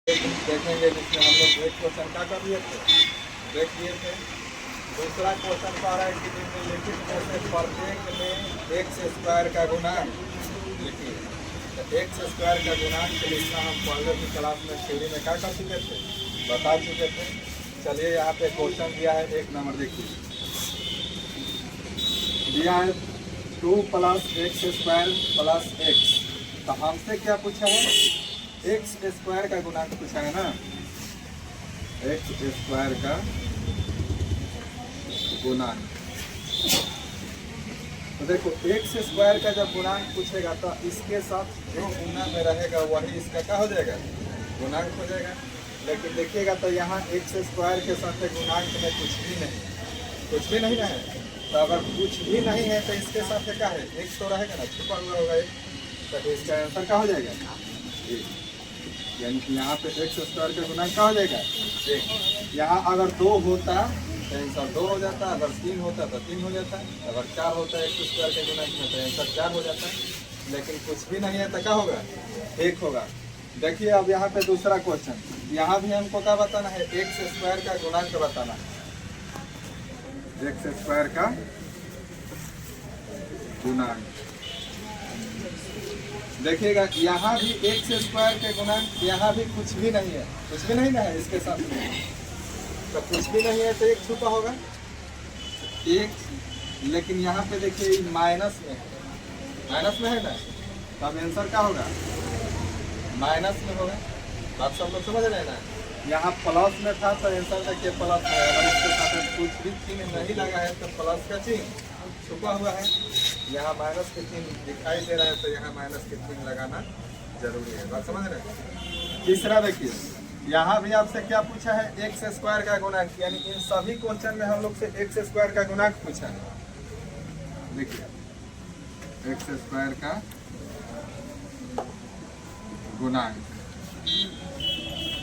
देखेंगे जिसमें हम लोग एक क्वेश्चन क्या कर लिए थे, देख लिए थे। दूसरा क्वेश्चन कह रहा है कि निम्नलिखित में से प्रत्येक में एक्स स्क्वायर का गुणांक लिखिए। तो एक्स स्क्वायर का गुणांक लिखना हम पहले की क्लास में थ्योरी में क्या कर चुके थे, बता चुके थे। चलिए यहाँ पे क्वेश्चन दिया है, एक नंबर देखिए दिया है 2 + x² + x। तो हमसे क्या पूछा है, एक्स स्क्वायर का गुणांक पूछा है ना, एक्स स्क्वायर का गुणांक। तो देखो एक्स स्क्वायर का जब गुणांक पूछेगा तो इसके साथ जो गुना में रहेगा वही इसका क्या हो जाएगा, गुणांक हो जाएगा। लेकिन देखिएगा तो यहाँ एक्स स्क्वायर के साथ गुणांक में कुछ भी नहीं, कुछ भी नहीं है। तो अगर कुछ भी नहीं है तो इसके साथ क्या है, एक्स तो रहेगा ना, छुपा हुआ होगा एक। तो इसका आंसर क्या हो जाएगा, यानी कि यहाँ पे एक्स स्क्वायर का गुणांक क्या हो जाएगा, एक। यहाँ अगर 2 होता तो आंसर 2 हो जाता, अगर 3 होता तो 3 हो जाता, अगर 4 होता एक्स स्क्वायर के गुणांक में तो आंसर 4 हो जाता। लेकिन कुछ भी नहीं है तो क्या होगा, 1 होगा। देखिए अब यहाँ पे दूसरा क्वेश्चन, यहाँ भी हमको क्या बताना है, एक्स स्क्वायर का गुणांक बताना है, एक्स स्क्वायर का गुणांक। देखिएगा यहाँ भी एक्स स्क्वायर के गुणांक, यहाँ भी कुछ भी नहीं है, कुछ भी नहीं ना है इसके साथ में। तो कुछ भी नहीं है तो एक छुपा होगा, एक। लेकिन यहाँ पे देखिए माइनस में है, माइनस में है ना, तो अब आंसर क्या होगा, माइनस में होगा। बात सब लोग समझ रहे हैं ना। यहाँ प्लस में था तो आंसर देखिए प्लस में, अगर इसके साथ कुछ भी चिन्ह नहीं लगा है तो प्लस का चिन्ह छुपा हुआ है। यहाँ माइनस के चिन्ह दिखाई दे रहा है तो यहाँ माइनस के चिन्ह लगाना जरूरी है। बात समझ रहे हैं। तीसरा देखिए, यहाँ भी आपसे क्या पूछा है, एक्स स्क्वायर का गुणांक, यानी इन सभी क्वेश्चन में हम लोग से एक्स स्क्वायर का गुणांक पूछा है। देखिए एक्स स्क्वायर का गुणांक।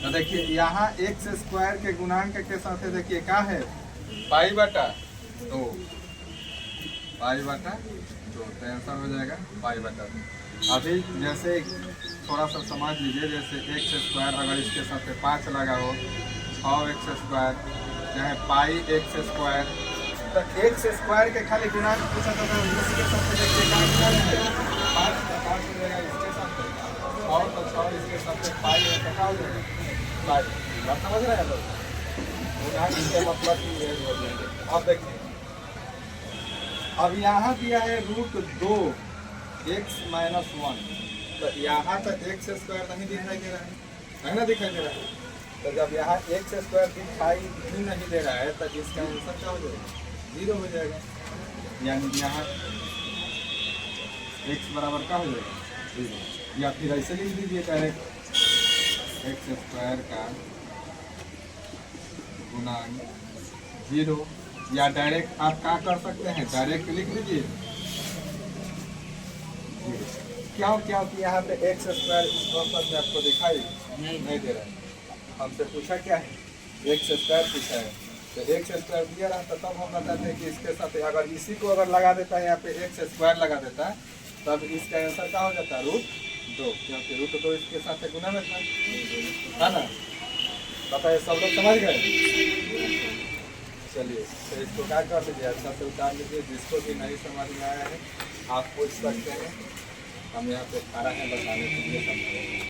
तो देखिए यहाँ एक्स स्क्वायर के गुणांक के साथ देखिए क्या है, π/2, π/2 तो आंसर हो जाएगा π/2। अभी जैसे थोड़ा सा समझ लीजिए, जैसे एक्स स्क्वायर अगर इसके साथ 5 लगा हो, 6x स्क्वायर चाहे πx स्क्वायर, तो एक्स स्क्वायर के खाली गुणांक पूछा था, इसके साथ देखिए क्या है, 5 का 5 हो जाएगा इसके साथ, 6 तो 6 इसके साथ पाई है तो क्या हो जाएगा, पाई। बात समझ रहे हैं लोग, गुणांक के मतलब ही है हो जाएंगे। अब देखिए अब यहाँ दिया है √2x - 1, तो यहाँ तो एक्स स्क्वायर नहीं दिखाई दे रहा है ना, दिखाई दे रहा है। तो जब यहाँ एक्स स्क्वायर दिखाई ही नहीं दे रहा है तो इसका आंसर क्या हो जाएगा, 0 हो जाएगा। यानी यहाँ x बराबर क्या हो जाएगा, 0। या फिर ऐसे लिख दीजिए डायरेक्ट, एक्स स्क्वायर का गुणांक 0। या डायरेक्ट आप क्या कर सकते हैं, डायरेक्ट लिख लीजिए क्यों, क्योंकि यहाँ पे एक्स स्क्वायर इस क्वेश्चन में आपको दिखाई नहीं दे रहा है। हमसे पूछा क्या है, एक्स स्क्वायर पूछा है, तो एक्स स्क्वायर दिया रहा था तब हम बताते हैं कि इसके साथ अगर इसी को अगर लगा देता है, यहाँ पे एक्स स्क्वायर लगा देता है, तब इसका आंसर क्या हो जाता है, √2, क्योंकि √2 इसके साथ गुना में था, है ना। बताइए सब लोग समझ गए। चलिए तो इसको क्या कर लीजिए, अच्छा से उतार लीजिए। जिसको भी नहीं समझ में आया है आप पूछ सकते हैं, हम यहाँ पे खड़ा हैं बताने के लिए। समझाएंगे।